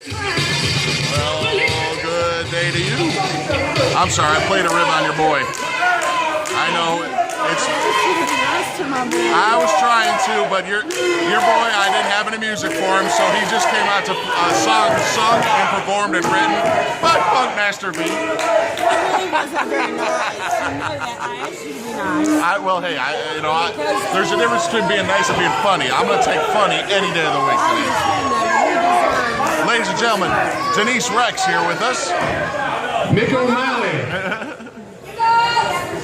Well, good day to you. I'm sorry, I played a rib on your boy. I know it's. I was trying to, but your boy, I didn't have any music for him, so he just came out to sung and performed and written. But Funkmaster beat. It really wasn't very nice. You know that. I asked you to be nice. Well, hey, there's a difference between being nice and being funny. I'm going to take funny any day of the week. Ladies and gentlemen, Denise Rex here with us. Mick Omalley.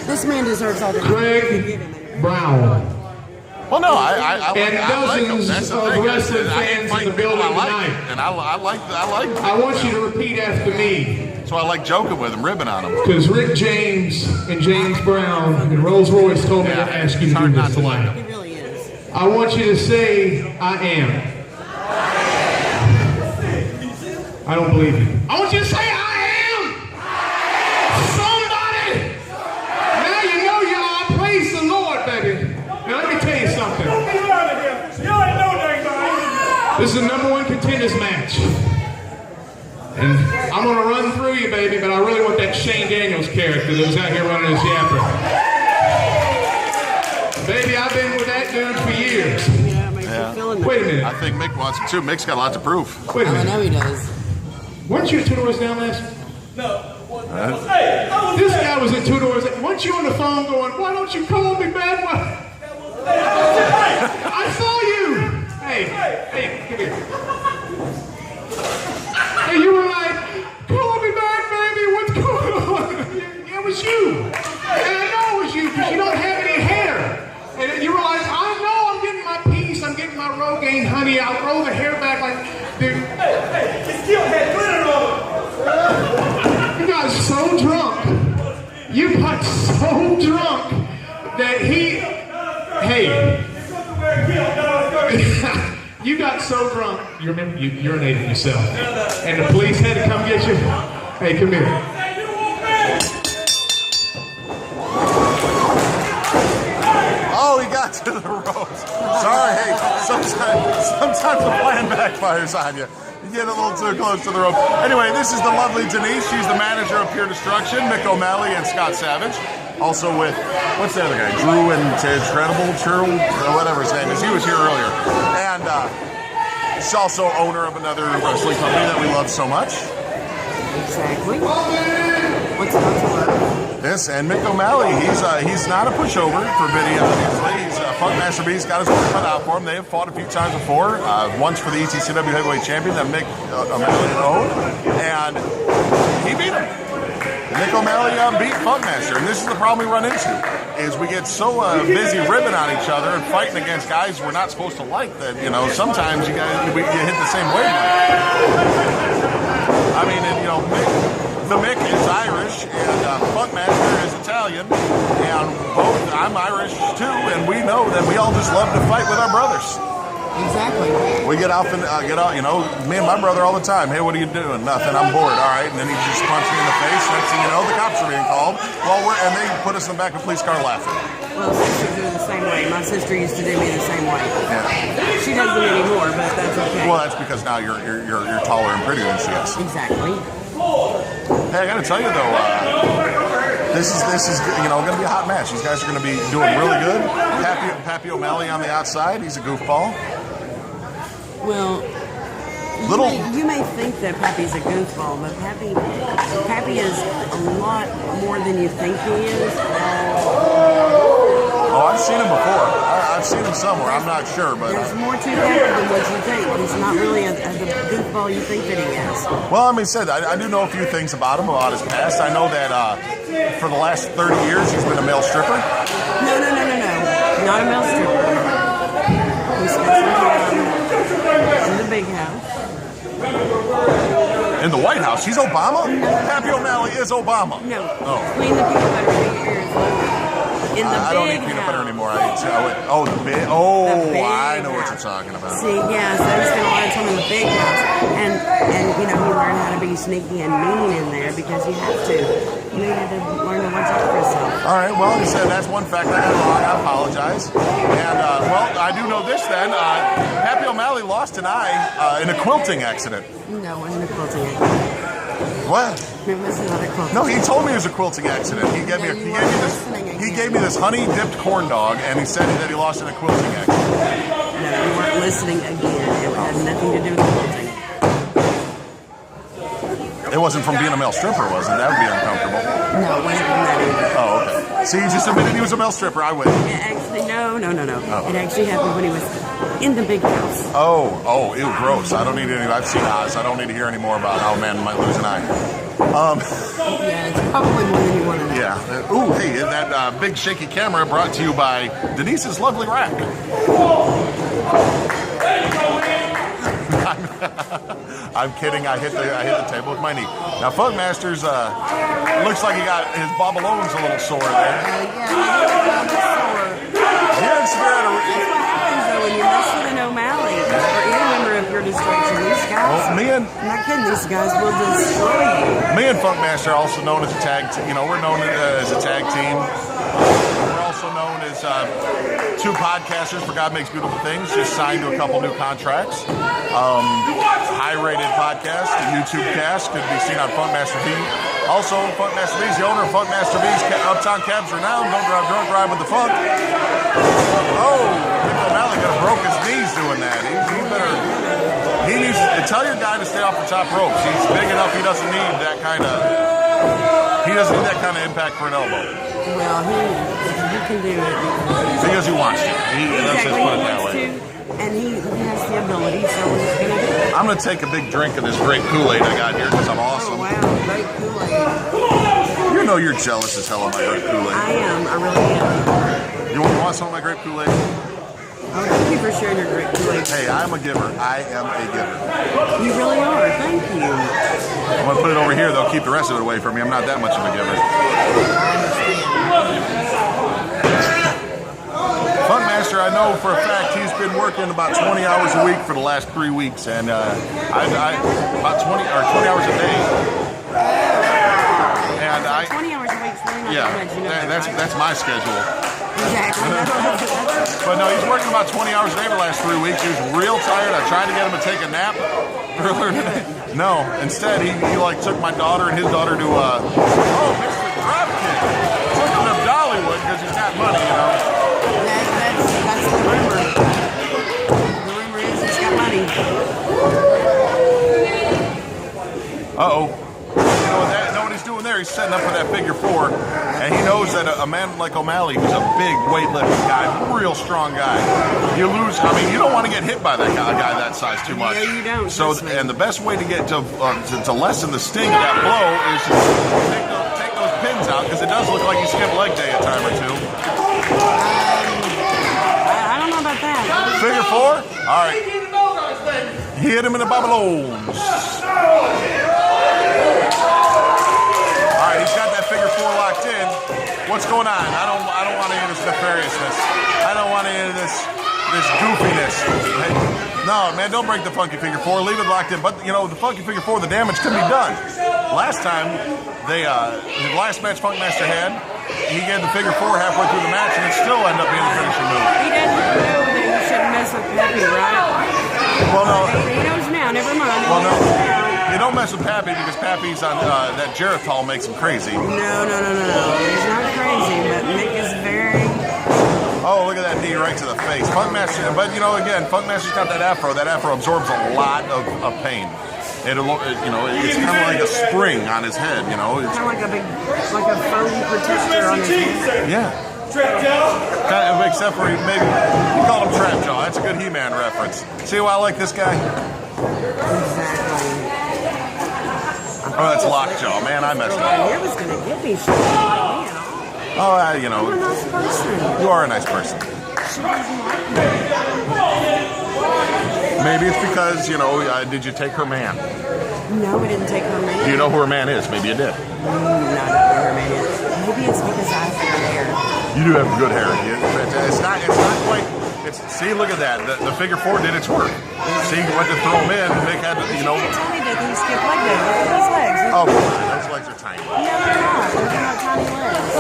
This man deserves all the Greg Brown. Well, no, I like him. Dozens That's the of thing. wrestling I hate fans in fighting the people building I like, tonight. and I like. I want you to repeat after me. So I like joking with him, ribbing on him. Because Rick James and James Brown and Rolls Royce told me to ask you to do this tonight. He really is. I want you to say, I am. I don't believe you. I want you to say, I am. Somebody. Now you know y'all. Praise the Lord, baby. Now let me tell you something. This is the #1 contenders match. And I'm going to run through you, baby, but I really want that Shane Daniels character that was out here running his yapper. Baby, I've been with that dude for years. Wait a minute. I think Mick wants it too. Mick's got a lot to prove. Wait a I minute. know he does. Weren't you at 2 Doors Down last? No. This guy was at 2 Doors. Weren't you on the phone going, why don't you call me back? I saw you. Hey, come here. And you were like, call me back, baby, what's going on? It was you. And I know it was you because you don't have any hair. And then you realize, I know I'm getting my piece, I'm getting my Rogaine honey, I'll roll the hair back like, dude. Hey, it still had glitter on it. You got so drunk. You got so drunk that you got so drunk, you remember you urinated yourself. And the police had to come get you. Hey, come here. Oh, he got to the ropes. Sorry, hey, sometimes the plan backfires on you. You get a little too close to the rope. Anyway, this is the lovely Denise. She's the manager of Pure Destruction, Mick Omalley and Scott Savage. Also with, what's the other guy? Drew and Credible, Churl, whatever his name is. He was here earlier. And she's also owner of another wrestling company that we love so much. Exactly. What's up to work? This, and Mick Omalley, he's not a pushover for Vinny, obviously. He's Funkmaster B. He's got his work cut out for him. They have fought a few times before. Once for the ETCW Heavyweight Champion that Mick Omalley owned. And he beat him. Mick Omalley beat Funkmaster, and this is the problem we run into, is we get so busy ribbing on each other and fighting against guys we're not supposed to like that, sometimes you hit the same wavelength. I mean, the Mick is Irish, and Funkmaster is Italian, and I'm Irish too, and we know that we all just love to fight with our brothers. Exactly. We get out, me and my brother all the time. Hey, what are you doing? Nothing. I'm bored. All right. And then he just punched me in the face. Next thing you know, the cops are being called. And they put us in the back of a police car laughing. Well, sisters do the same way. My sister used to do me the same way. Yeah. She doesn't anymore, but that's okay. Well, that's because now you're taller and prettier than she is. Exactly. Hey, I got to tell you though, this is going to be a hot match. These guys are going to be doing really good. Pappy Omalley on the outside. He's a goofball. Well, you may think that Pappy's a goofball, but Pappy is a lot more than you think he is. Oh, I've seen him before. I've seen him somewhere. I'm not sure, but there's more to Pappy than what you think. He's not really a goofball you think that he is. Well, I do know a few things about him, about his past. I know that for the last 30 years he's been a male stripper. No. Not a male stripper. He spent some time in the big house. In the White House? He's Obama? Pappy Omalley is Obama. No. Oh. Clean the peanut butter in your ears. In the I don't eat peanut butter anymore. I know what you're talking about. See, yeah, so he spent a lot of time in the big house. And he learned how to to be sneaky and mean in there because you have to. You need to learn to watch out for yourself. All right, well, he said that's one fact I got wrong. I apologize. And, well, I do know this then. Happy Omalley lost an eye in a quilting accident. No, it wasn't a quilting accident. What? It was not a quilting. No, he told me it was a quilting accident. He gave me this honey dipped corn dog, and he said that he lost in a quilting accident. No, you weren't listening again. It had nothing to do with quilting. It wasn't from being a male stripper, was it? That would be uncomfortable. No, it wasn't from that either. Oh, okay. See, you just admitted he was a male stripper. I win. Actually, no. Oh. It actually happened when he was in the big house. Oh, ew, gross. I don't need any. I've seen eyes. I don't need to hear any more about how a man might lose an eye. Yeah, it's probably more than you want to know. Yeah. Ooh, hey, that big shaky camera brought to you by Denise's Lovely Rack. I'm kidding. I hit the table with my knee. Now, Funkmaster's looks like he got his bobalones a little sore there. That's what happens though when you mess with an Omalley or any member of your destruction. These guys, well, I'm not kidding. These guys will destroy you. Me and Funkmaster are also known as a tag. We're known as a tag team. We're also known as two podcasters for God Makes Beautiful Things. Just signed to a couple new contracts. High-rated podcast, the YouTube cast, could be seen on Funkmaster V. Also, Funkmaster V is the owner of Funkmaster V's Uptown Cabs Renowned. Don't drive drunk, ride with the funk. Oh, Mick Omalley could have broke his knees doing that. He needs to tell your guy to stay off the top ropes. He's big enough. He doesn't need that kind of impact for an elbow. Well, he can do it because he wants to. Let's just put it that way. And he has the ability, so we're just going to do it. I'm going to take a big drink of this grape Kool-Aid I got here because I'm awesome. Oh, wow, grape Kool-Aid. You know you're jealous as hell of my grape Kool-Aid. I am. I really am. You want some of my grape Kool-Aid? Oh, thank you for sharing your grape Kool-Aid. Hey, I'm a giver. I am a giver. You really are. Thank you. I'm going to put it over here. They'll keep the rest of it away from me. I'm not that much of a giver. Funkmaster, I know for a fact he's been working about 20 hours a week for the last 3 weeks, and about 20 hours a day. And 20 hours a week is really not that much, you know. That's my schedule. Exactly. But no, he's working about 20 hours a day for the last 3 weeks. He was real tired. I tried to get him to take a nap earlier today. No, instead he took my daughter and his daughter to Mr. Dropkick. Took him to Dollywood because he's got money, you know. That's the rumor. The rumor is he's got money. Uh-oh. You know what he's doing there? He's setting up for that figure four. And he knows that a man like Omalley, who's a big weightlifting guy, real strong guy, you don't want to get hit by that guy that size too much. No, you don't. So, and the best way to get to lessen the sting of that blow is to take those pins out, because it does look like you skip leg day a time or two. I don't know about that. Figure four? All right. He hit him in the babalones. All right, he's got that figure four locked in. What's going on? I don't want any of this nefariousness. I don't want any of this goofiness. Hey, no, man, don't break the funky figure four. Leave it locked in. But the funky figure four, the damage can be done. Last time, the last match Funkmaster had, he gave the figure four halfway through the match, and it still ended up being the finishing move. He doesn't know that you shouldn't mess with Pappy, right? Well, no. He knows now. Never mind. Well, no. You don't mess with Pappy because Pappy's on that Geritol makes him crazy. No. He's not crazy, but Mick is very... Oh, look at that knee right to the face. Funkmaster, but again, Funkmaster's got that afro. That afro absorbs a lot of pain. It's kind of like a spring on his head, It's kind of like a foam protector on his head. Yeah. Trap jaw? Kind of, except for he called him Trap Jaw. That's a good He-Man reference. See why I like this guy? Exactly. Oh, that's Lockjaw. Man, I messed up. Here was going to get me shit. Oh, You're a nice person. You are a nice person. She doesn't like me. Maybe it's because, did you take her man? No, we didn't take her man. Do you know who her man is? Maybe you did. No, I don't know who her man is. Maybe it's because I have good hair. You do have good hair. It's not quite... See, look at that. The figure four did its work. See, you went to throw him in, and Mick had to, You can't tell me that he skipped leg day. legs are tiny. No, they're not. Those are not tiny legs.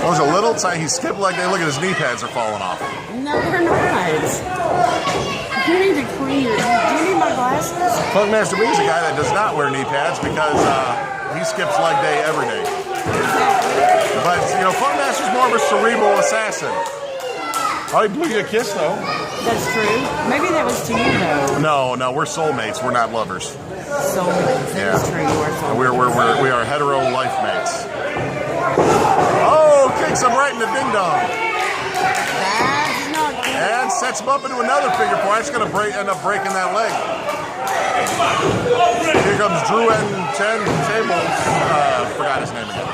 Those are little tiny. He skipped like they look at his knee pads are falling off. No, they're not. You need to clean your. Do you need my glasses? Funkmaster B is a guy that does not wear knee pads because he skips leg day every day. But, you know, Funkmaster's more of a cerebral assassin. Oh, he blew you a kiss, though. That's true. Maybe that was to you, though. No, we're soulmates. We're not lovers. Soulmates. That is true. You are soulmates. We are hetero life mates. Oh, kicks him right in the ding-dong. That's not good. And sets him up into another figure four. That's going to end up breaking that leg. Here comes Drew and 10 tables. Forgot his name again.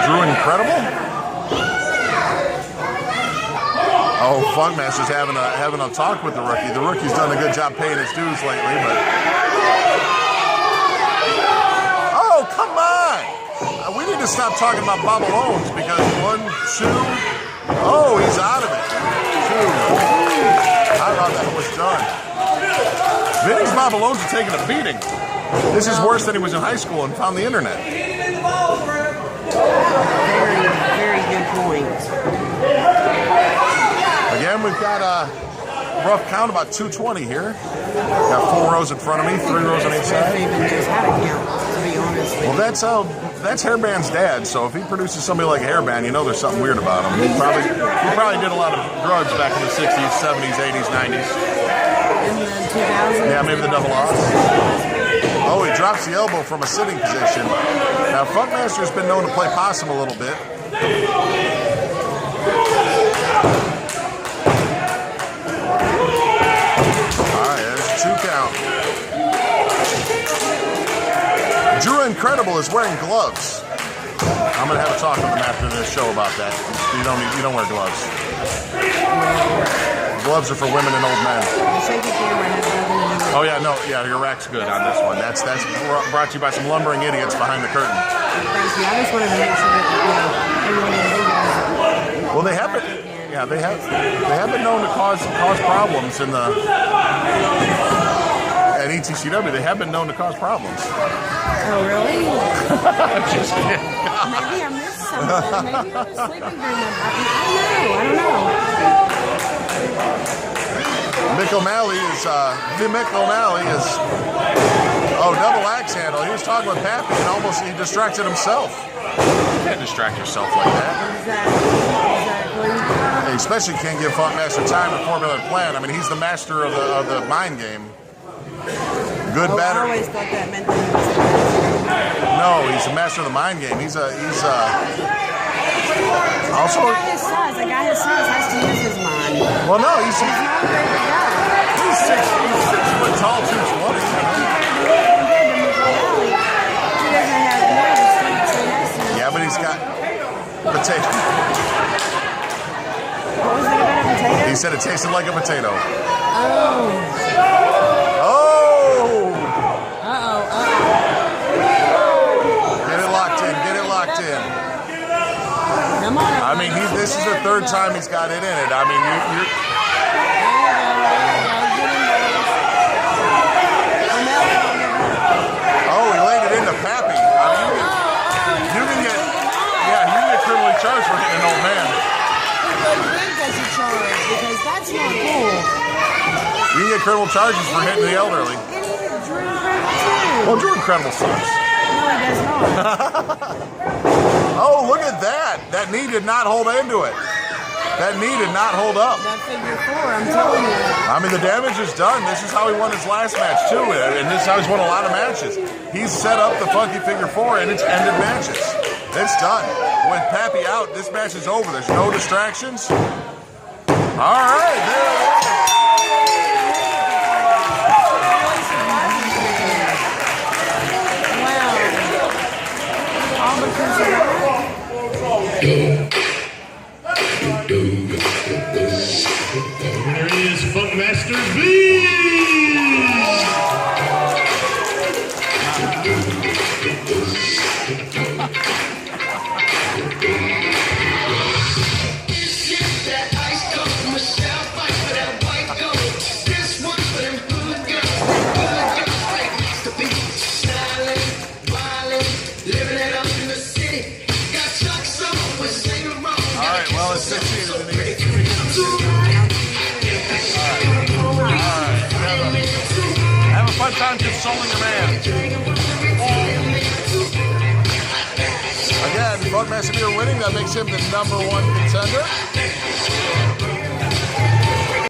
Drew Incredible? Oh, Funkmaster's having a talk with the rookie. The rookie's done a good job paying his dues lately, but... Oh, come on! We need to stop talking about Bobbalones because 1, 2... Oh, he's out of it. 2. I thought that was done. Vinny's Bobbalones are taking a beating. This is worse than he was in high school and found the internet. Very, very good point. Again, we've got a rough count, about 220 here. Got 4 rows in front of me, 3 rows on each side. Even just how to count, to be honest. Well, that's Hairband's dad, so if he produces somebody like Hairband, you know there's something weird about him. He probably did a lot of drugs back in the 60s, 70s, 80s, 90s. In the 2000s? Yeah, maybe the double odds. Oh, he drops the elbow from a sitting position. Now, Funkmaster's been known to play possum a little bit. Drew Incredible is wearing gloves. I'm gonna have a talk with him after this show about that. You don't wear gloves. Gloves are for women and old men. Oh yeah, no, yeah, your rack's good on this one. That's brought to you by some lumbering idiots behind the curtain. Thank you. I just wanted to make sure that everyone is. Well, they have been. Yeah, they have been known to cause problems in the. At ETCW, they have been known to cause problems. Oh, really? I'm just kidding. Maybe I missed something. Maybe I was sleeping during that. I don't know. Mick Omalley is, double axe handle. He was talking with Pappy and he distracted himself. You can't distract yourself like that. Exactly. Especially can't give Funkmaster time to formulate a plan. I mean, he's the master of the mind game. Good batter. I always thought that meant that he was the master. No, he's the master of the mind game. He's also. A guy his size has to use his mind. Well, no, he's not a very big guy. He's 6 foot tall, 220. Compared to Mick Omalley, he doesn't have near the streets he has to. Yeah, but he's got potato. What was it about a potato? He said it tasted like a potato. I mean, this is the 3rd time he's got it in it. I mean, you're he laid it into Pappy. I mean, you can get criminally charged for hitting an old man. Does he charge? Because that's not cool. You can get criminal charges for hitting the elderly. Well, Drew Incredible sucks. No, he does not. Oh, look at that. That knee did not hold into it. That knee did not hold up. That figure 4, I'm telling you. I mean, the damage is done. This is how he won his last match, too. And this is how he's won a lot of matches. He's set up the funky figure 4, and it's ended matches. It's done. With Pappy out, this match is over. There's no distractions. All right, there it is. There is Funkmaster B. That ice comes from a shell fight for that hard time consoling a man. Again, Funkmaster Beer winning, that makes him the #1 contender.